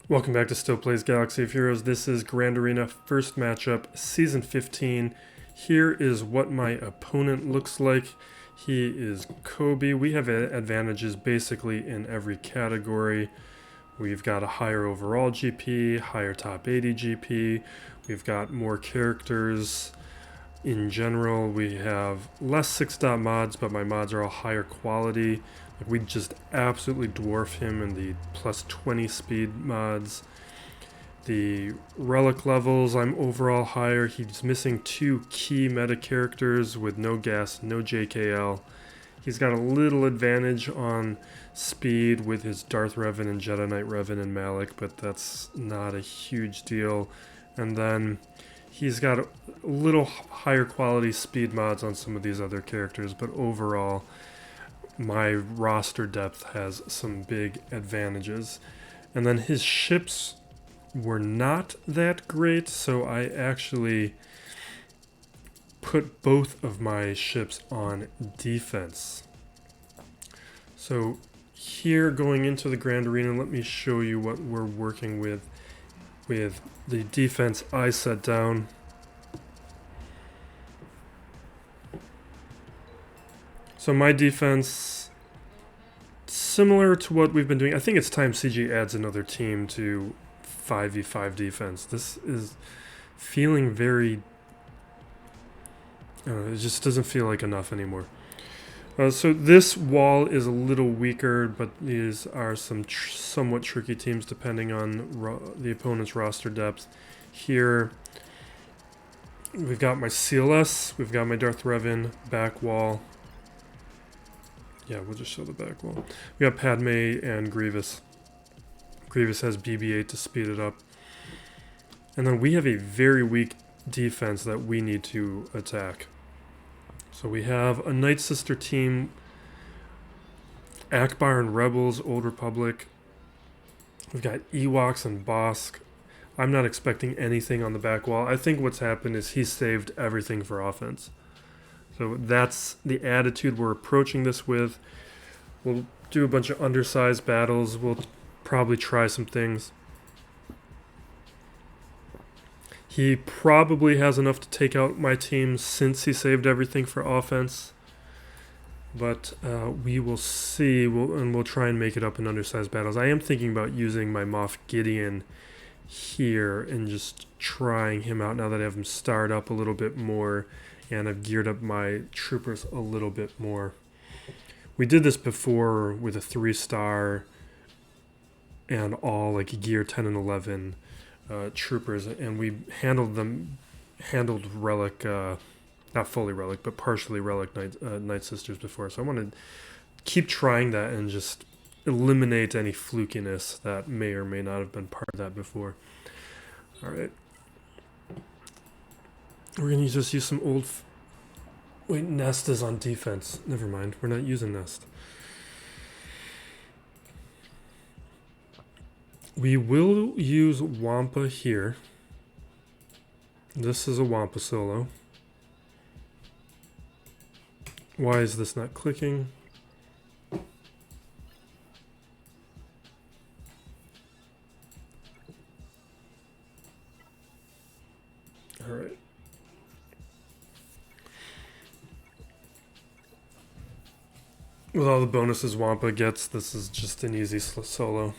Welcome back to Still Plays Galaxy of Heroes. This is Grand Arena first matchup, Season 15. Here is what my opponent looks like. He is Kobe. We have advantages basically in every category. We've got a higher overall GP, higher top 80 GP. We've got more characters. In general, we have less 6-dot mods, but my mods are all higher quality. Like, we just absolutely dwarf him in the plus 20 speed mods. The relic levels, I'm overall higher. He's missing 2 key meta characters with no gas, no JKL. He's got a little advantage on speed with his Darth Revan and Jedi Knight Revan and Malik, but that's not a huge deal. And then he's got a little higher quality speed mods on some of these other characters, but overall, my roster depth has some big advantages. And then his ships were not that great, so I actually put both of my ships on defense. So here, going into the Grand Arena, let me show you what we're working with the defense I set down. So my defense, similar to what we've been doing. I think it's time CG adds another team to 5v5 defense. This is feeling very... it just doesn't feel like enough anymore. So this wall is a little weaker, but these are some somewhat tricky teams depending on the opponent's roster depth. Here, we've got my CLS, we've got my Darth Revan back wall. Yeah, we'll just show the back wall. We got Padme and Grievous. Grievous has BB-8 to speed it up. And then we have a very weak defense that we need to attack. So we have a Night Sister team, Akbar and Rebels, Old Republic. We've got Ewoks and Bosk. I'm not expecting anything on the back wall. I think what's happened is he saved everything for offense. So that's the attitude we're approaching this with. We'll do a bunch of undersized battles. We'll probably try some things. He probably has enough to take out my team since he saved everything for offense. But we will see, and we'll try and make it up in undersized battles. I am thinking about using my Moff Gideon here and just trying him out now that I have him starred up a little bit more and I've geared up my troopers a little bit more. We did this before with a 3-star and all like gear 10 and 11 troopers, and we handled relic, not fully relic, but partially relic Night Sisters before. So I want to keep trying that and just eliminate any flukiness that may or may not have been part of that before. All right. We're going to just use some old... Wait, Nest is on defense. Never mind. We're not using Nest. We will use Wampa here. This is a Wampa solo. Why is this not clicking? All right. With all the bonuses Wampa gets, this is just an easy solo.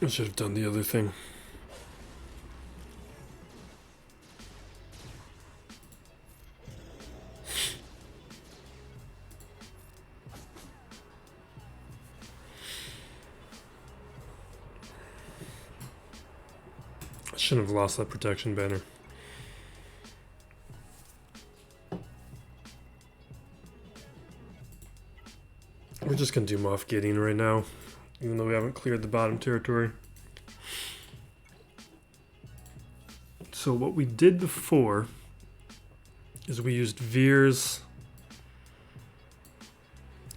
I should have done the other thing. I shouldn't have lost that protection banner. We're just going to do Moff Gideon right now, even though we haven't cleared the bottom territory. So what we did before is we used Veers.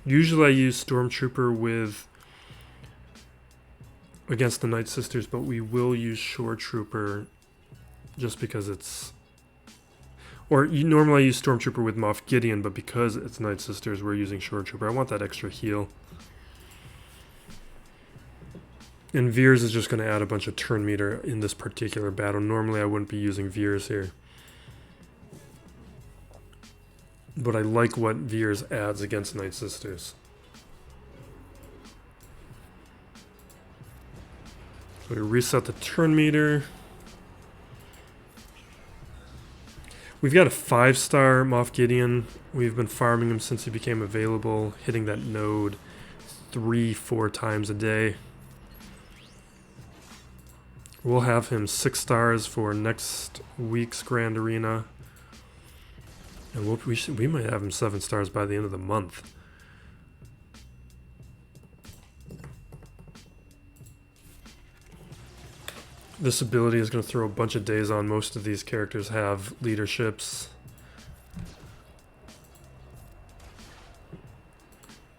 Usually I use Stormtrooper with against the Night Sisters, but we will use Shore Trooper just because it's... Or normally I use Stormtrooper with Moff Gideon, but because it's Night Sisters, we're using Shore Trooper. I want that extra heal. And Veers is just going to add a bunch of turn meter in this particular battle. Normally I wouldn't be using Veers here. But I like what Veers adds against Night Sisters. So we reset the turn meter. We've got a 5-star Moff Gideon. We've been farming him since he became available, hitting that node 3-4 times a day. We'll have him 6 stars for next week's Grand Arena. And we might have him 7 stars by the end of the month. This ability is going to throw a bunch of days on. Most of these characters have leaderships.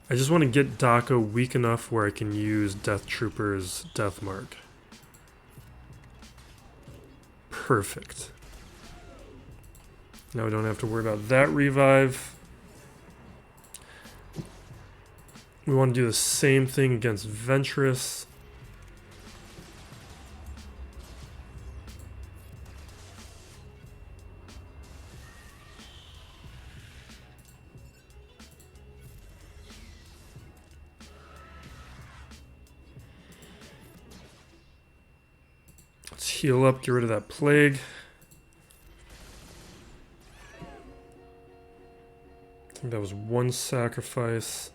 I just want to get Daka weak enough where I can use Death Trooper's Death Mark. Perfect. Now we don't have to worry about that revive. We want to do the same thing against Ventress. Let's heal up, get rid of that plague. I think that was 1 sacrifice.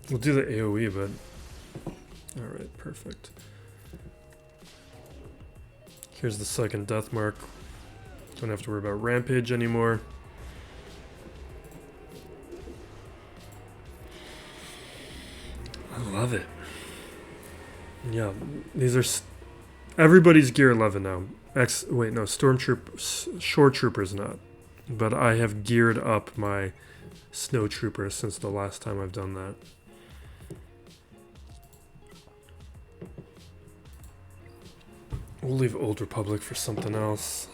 We'll do the AoE, but... Alright, perfect. Here's the second death mark. Don't have to worry about Rampage anymore. I love it. Yeah, these are... Everybody's gear 11 now. Wait, no, Shore Trooper's not. But I have geared up my Snow Trooper since the last time I've done that. We'll leave Old Republic for something else.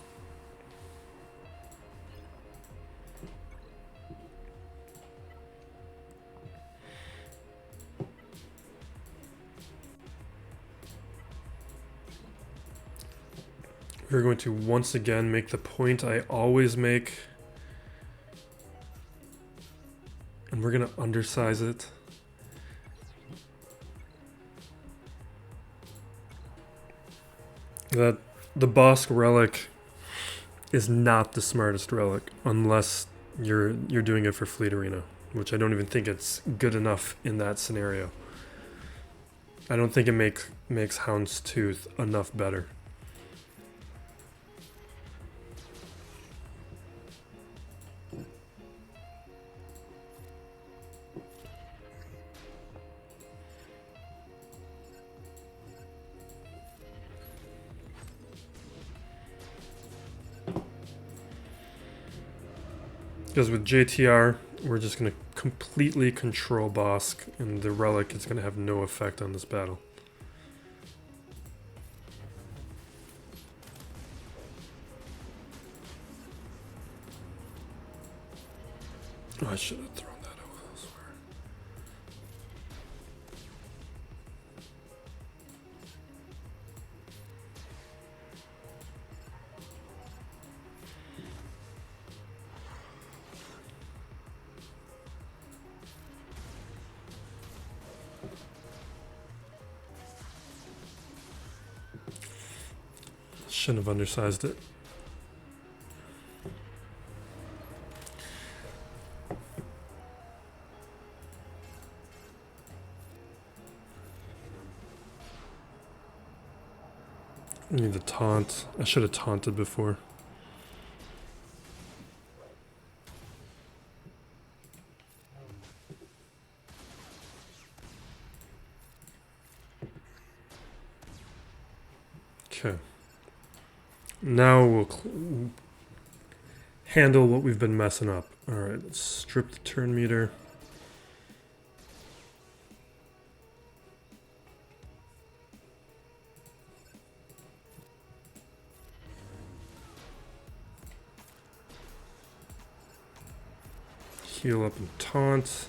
We're going to once again make the point I always make. And we're going to undersize it. That the Bosk relic is not the smartest relic unless you're doing it for Fleet Arena, which I don't even think it's good enough in that scenario. I don't think it makes Houndstooth enough better. Because with JTR, we're just going to completely control Bosk, and the relic is going to have no effect on this battle. Oh, I should have thrown that out elsewhere. Shouldn't have undersized it. I need to taunt. I should have taunted before. Okay. Now we'll handle what we've been messing up. Alright, let's strip the turn meter. Heal up and taunt.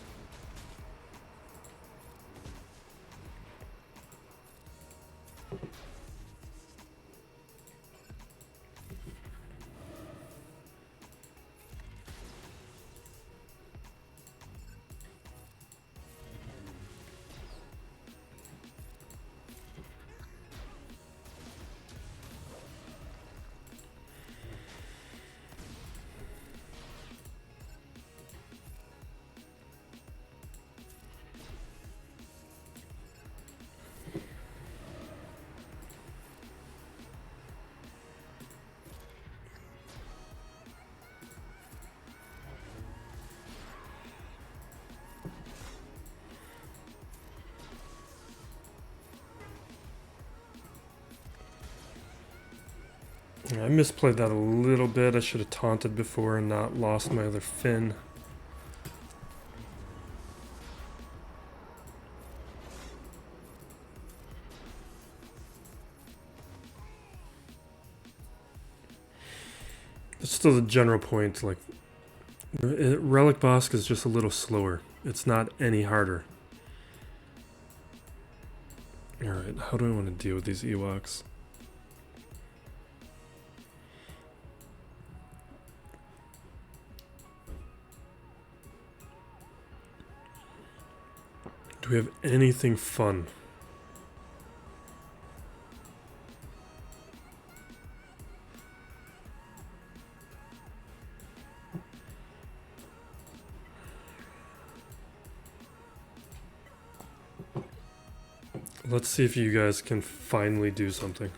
I misplayed that a little bit. I should have taunted before and not lost my other fin. But still the general point, like, Relic Bosk is just a little slower. It's not any harder. Alright, how do I want to deal with these Ewoks? Do we have anything fun? Let's see if you guys can finally do something.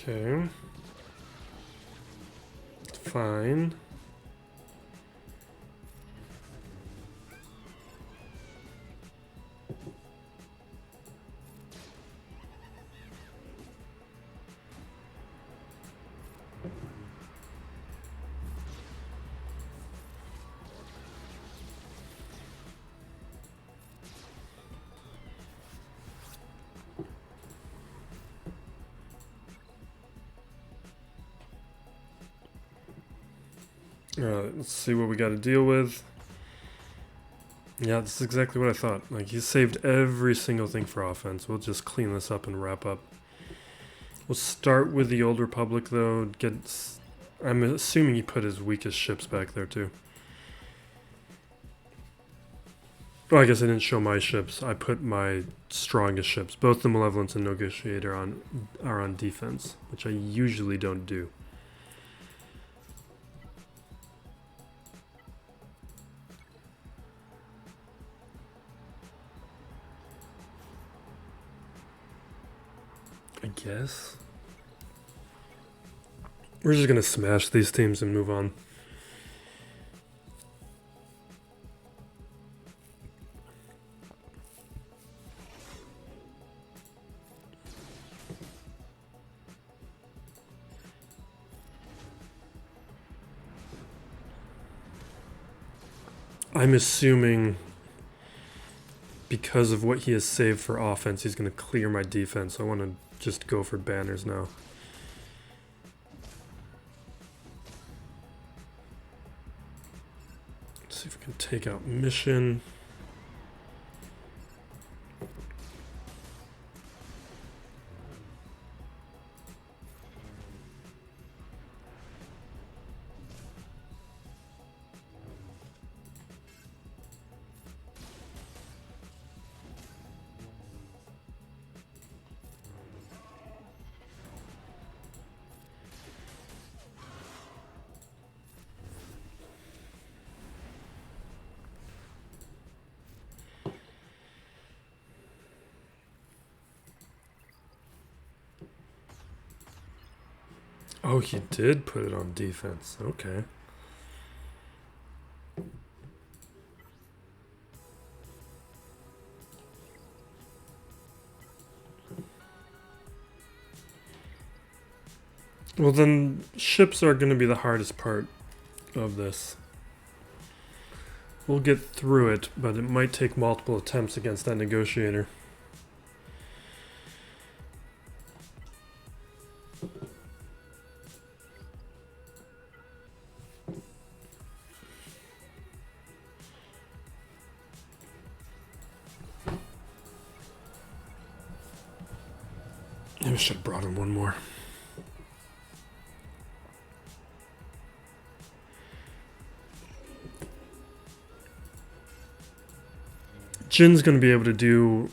Okay. Fine. Alright, let's see what we got to deal with. Yeah, this is exactly what I thought. Like, he saved every single thing for offense. We'll just clean this up and wrap up. We'll start with the Old Republic, though. I'm assuming he put his weakest ships back there, too. Oh, I guess I didn't show my ships. I put my strongest ships. Both the Malevolence and Negotiator are on defense, which I usually don't do. I guess. We're just gonna smash these teams and move on. I'm assuming because of what he has saved for offense, he's going to clear my defense. So I want to just go for banners now. Let's see if we can take out mission. Oh, he did put it on defense. Okay. Well, then ships are going to be the hardest part of this. We'll get through it, but it might take multiple attempts against that negotiator. I should have brought in one more. Jin's going to be able to do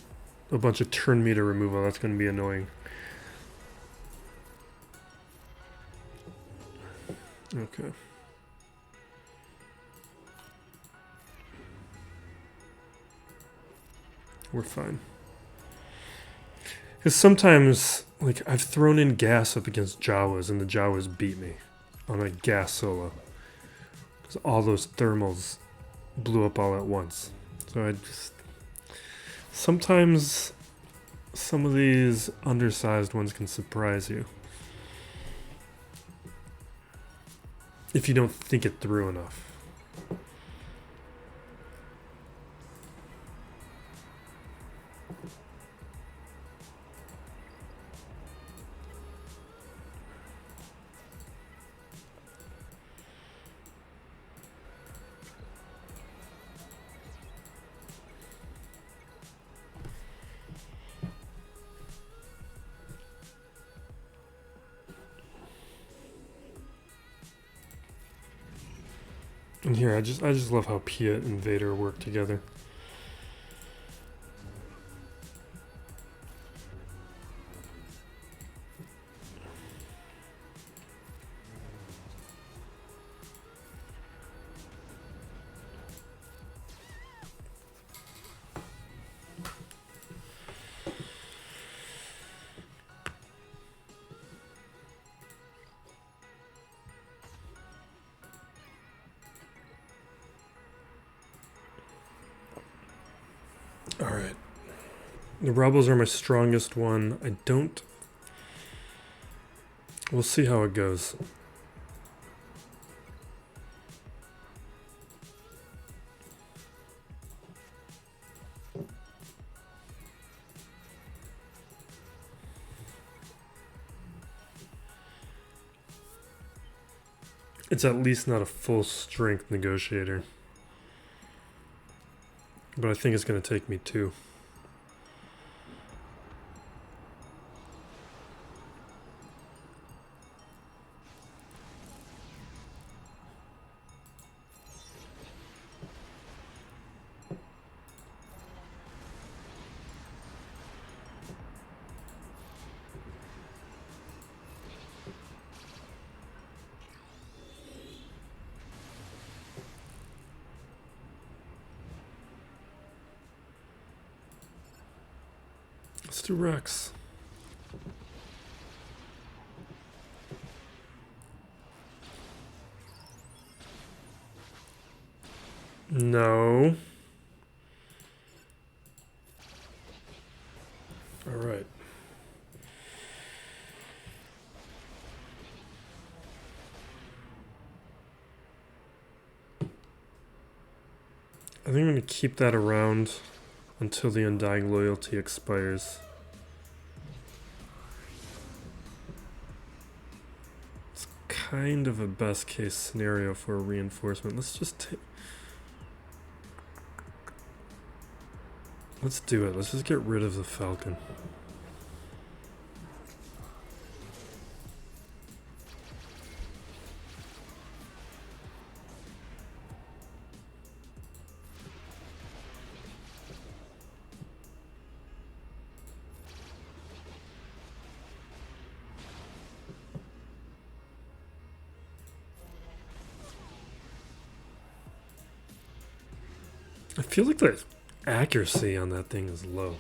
a bunch of turn meter removal. That's going to be annoying. Okay. We're fine. Because sometimes, like, I've thrown in gas up against Jawas, and the Jawas beat me on a gas solo. Because all those thermals blew up all at once. So I just... Sometimes some of these undersized ones can surprise you. If you don't think it through enough. And here, I just love how Piet and Vader work together. Alright. The rebels are my strongest one. I don't... We'll see how it goes. It's at least not a full strength negotiator. But I think it's going to take me two. Let's do Rex. No. All right. I think I'm going to keep that around until the Undying Loyalty expires. It's kind of a best case scenario for a reinforcement. Let's just take... Let's do it. Let's just get rid of the Falcon. I feel like the accuracy on that thing is low.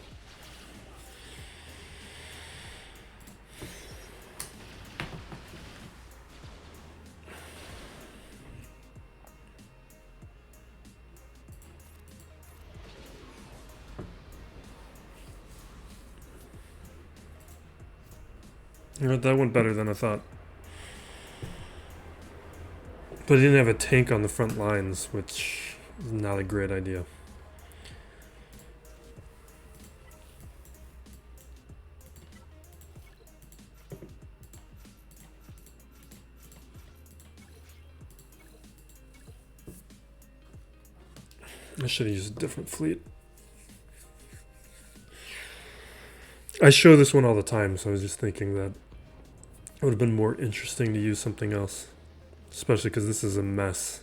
That went better than I thought. But he didn't have a tank on the front lines, which is not a great idea. I should have used a different fleet. I show this one all the time, so I was just thinking that it would have been more interesting to use something else. Especially because this is a mess.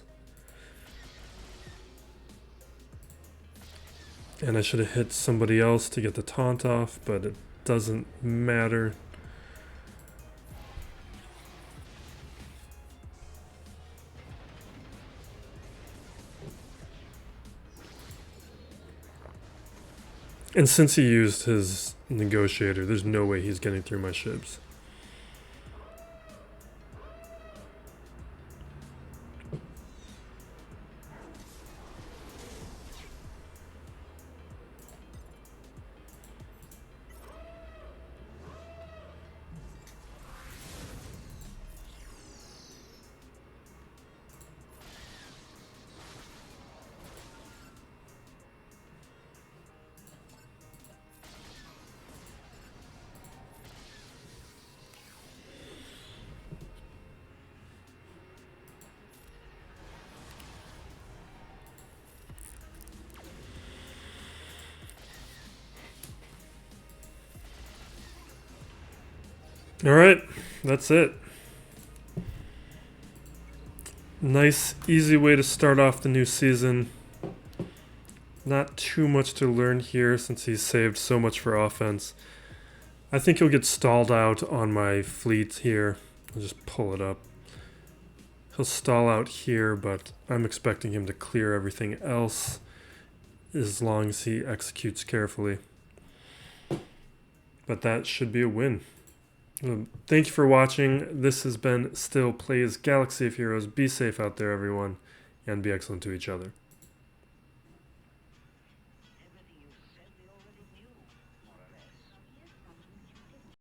And I should have hit somebody else to get the taunt off, but it doesn't matter. And since he used his negotiator, there's no way he's getting through my ships. Alright, that's it. Nice, easy way to start off the new season. Not too much to learn here since he's saved so much for offense. I think he'll get stalled out on my fleet here. I'll just pull it up. He'll stall out here, but I'm expecting him to clear everything else as long as he executes carefully. But that should be a win. Thank you for watching. This has been Still Plays Galaxy of Heroes. Be safe out there, everyone, and be excellent to each other.